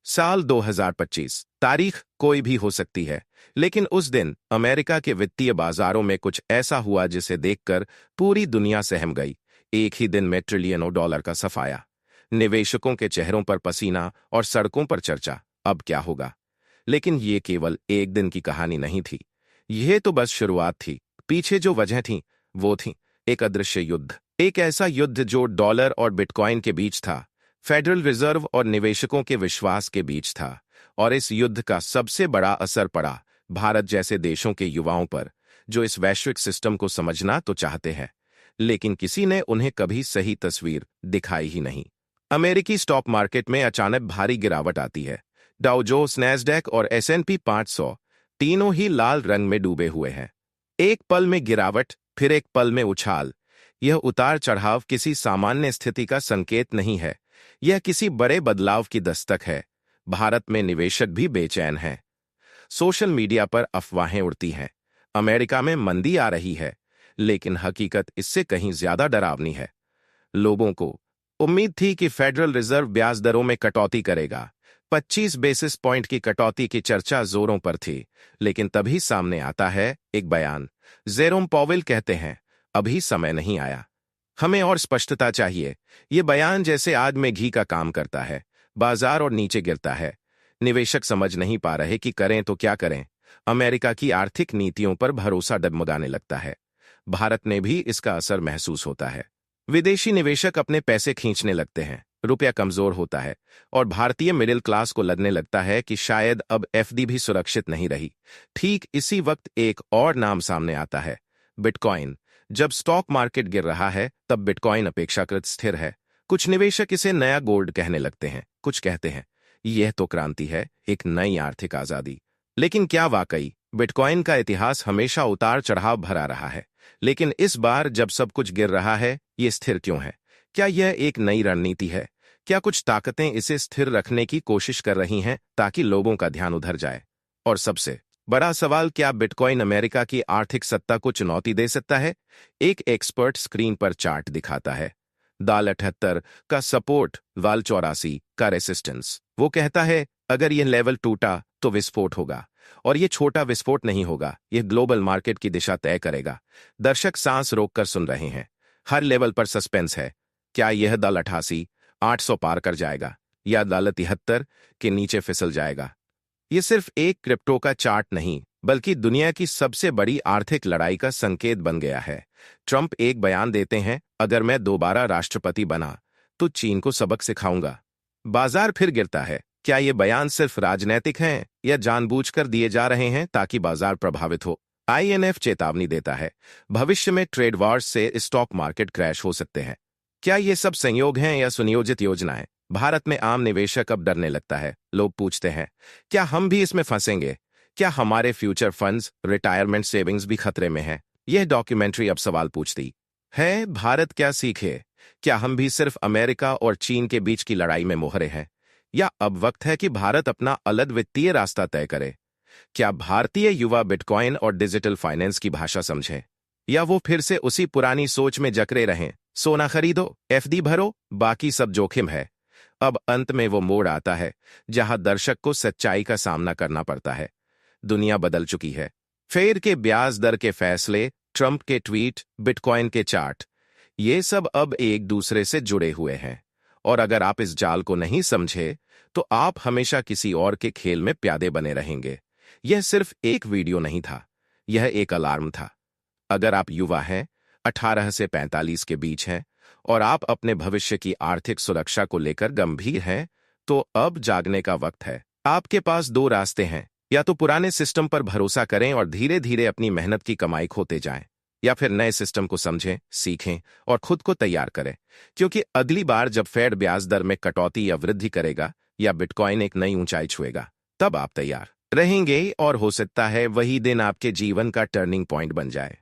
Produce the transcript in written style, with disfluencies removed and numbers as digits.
साल 2025। तारीख कोई भी हो सकती है, लेकिन उस दिन अमेरिका के वित्तीय बाजारों में कुछ ऐसा हुआ जिसे देखकर पूरी दुनिया सहम गई। एक ही दिन में ट्रिलियनों डॉलर का सफाया, निवेशकों के चेहरों पर पसीना और सड़कों पर चर्चा, अब क्या होगा। लेकिन ये केवल एक दिन की कहानी नहीं थी। यह तो बस शुरुआत थी। पीछे जो वजह थी वो थी एक अदृश्य युद्ध। एक ऐसा युद्ध जो डॉलर और बिटकॉइन के बीच था, फेडरल रिजर्व और निवेशकों के विश्वास के बीच था। और इस युद्ध का सबसे बड़ा असर पड़ा भारत जैसे देशों के युवाओं पर, जो इस वैश्विक सिस्टम को समझना तो चाहते हैं, लेकिन किसी ने उन्हें कभी सही तस्वीर दिखाई ही नहीं। अमेरिकी स्टॉक मार्केट में अचानक भारी गिरावट आती है। डाउ जोन्स, नैस्डैक और S&P 500 तीनों ही लाल रंग में डूबे हुए हैं। एक पल में गिरावट, फिर एक पल में उछाल। यह उतार चढ़ाव किसी सामान्य स्थिति का संकेत नहीं है, यह किसी बड़े बदलाव की दस्तक है। भारत में निवेशक भी बेचैन हैं। सोशल मीडिया पर अफवाहें उड़ती हैं, अमेरिका में मंदी आ रही है, लेकिन हकीकत इससे कहीं ज्यादा डरावनी है। लोगों को उम्मीद थी कि फेडरल रिजर्व ब्याज दरों में कटौती करेगा। 25 बेसिस पॉइंट की कटौती की चर्चा जोरों पर थी, लेकिन तभी सामने आता है एक बयान। जेरोम पॉवेल कहते हैं, अभी समय नहीं आया, हमें और स्पष्टता चाहिए। ये बयान जैसे आग में घी का काम करता है। बाजार और नीचे गिरता है। निवेशक समझ नहीं पा रहे कि करें तो क्या करें। अमेरिका की आर्थिक नीतियों पर भरोसा डगमगाने लगता है। भारत में भी इसका असर महसूस होता है। विदेशी निवेशक अपने पैसे खींचने लगते हैं, रुपया कमजोर होता है, और भारतीय मिडिल क्लास को लगने लगता है कि शायद अब FD भी सुरक्षित नहीं रही। ठीक इसी वक्त एक और नाम सामने आता है, बिटकॉइन। जब स्टॉक मार्केट गिर रहा है, तब बिटकॉइन अपेक्षाकृत स्थिर है। कुछ निवेशक इसे नया गोल्ड कहने लगते हैं, कुछ कहते हैं यह तो क्रांति है, एक नई आर्थिक आजादी। लेकिन क्या वाकई बिटकॉइन का इतिहास हमेशा उतार चढ़ाव भरा रहा है? लेकिन इस बार जब सब कुछ गिर रहा है, ये स्थिर क्यों है? क्या यह एक नई रणनीति है? क्या कुछ ताकतें इसे स्थिर रखने की कोशिश कर रही हैं ताकि लोगों का ध्यान उधर जाए? और सबसे बड़ा सवाल, क्या बिटकॉइन अमेरिका की आर्थिक सत्ता को चुनौती दे सकता है? एक एक्सपर्ट स्क्रीन पर चार्ट दिखाता है। दाल 78 का सपोर्ट, वाल 84 का रेसिस्टेंस। वो कहता है अगर यह लेवल टूटा तो विस्फोट होगा, और यह छोटा विस्फोट नहीं होगा, यह ग्लोबल मार्केट की दिशा तय करेगा। दर्शक सांस रोककर सुन रहे हैं। हर लेवल पर सस्पेंस है। क्या यह दाल 88 800 पार कर जाएगा, या दाल 73 के नीचे फिसल जाएगा? ये सिर्फ एक क्रिप्टो का चार्ट नहीं, बल्कि दुनिया की सबसे बड़ी आर्थिक लड़ाई का संकेत बन गया है। ट्रंप एक बयान देते हैं, अगर मैं दोबारा राष्ट्रपति बना तो चीन को सबक सिखाऊंगा। बाजार फिर गिरता है। क्या ये बयान सिर्फ राजनीतिक हैं या जानबूझकर दिए जा रहे हैं ताकि बाजार प्रभावित हो? INF चेतावनी देता है, भविष्य में ट्रेड वॉर्स से स्टॉक मार्केट क्रैश हो सकते हैं। क्या ये सब संयोग हैं या सुनियोजित योजनाएं? भारत में आम निवेशक अब डरने लगता है। लोग पूछते हैं, क्या हम भी इसमें फंसेंगे? क्या हमारे फ्यूचर फंड्स, रिटायरमेंट सेविंग्स भी खतरे में हैं? यह डॉक्यूमेंट्री अब सवाल पूछती है, भारत क्या सीखे? क्या हम भी सिर्फ अमेरिका और चीन के बीच की लड़ाई में मोहरे हैं, या अब वक्त है कि भारत अपना अलग वित्तीय रास्ता तय करे? क्या भारतीय युवा बिटकॉइन और डिजिटल फाइनेंस की भाषा समझें, या वो फिर से उसी पुरानी सोच में जकड़े रहें, सोना खरीदो, FD भरो, बाकी सब जोखिम है? अब अंत में वो मोड़ आता है जहां दर्शक को सच्चाई का सामना करना पड़ता है। दुनिया बदल चुकी है। फेड के ब्याज दर के फैसले, ट्रंप के ट्वीट, बिटकॉइन के चार्ट, ये सब अब एक दूसरे से जुड़े हुए हैं। और अगर आप इस जाल को नहीं समझे, तो आप हमेशा किसी और के खेल में प्यादे बने रहेंगे। यह सिर्फ एक वीडियो नहीं था, यह एक अलार्म था। अगर आप युवा हैं, 18 से 45 के बीच हैं, और आप अपने भविष्य की आर्थिक सुरक्षा को लेकर गंभीर हैं, तो अब जागने का वक्त है। आपके पास दो रास्ते हैं, या तो पुराने सिस्टम पर भरोसा करें और धीरे धीरे अपनी मेहनत की कमाई खोते जाएं, या फिर नए सिस्टम को समझें, सीखें और खुद को तैयार करें। क्योंकि अगली बार जब फेड ब्याज दर में कटौती या वृद्धि करेगा, या बिटकॉइन एक नई ऊंचाई छुएगा, तब आप तैयार रहेंगे, और हो सकता है वही दिन आपके जीवन का टर्निंग पॉइंट बन जाए।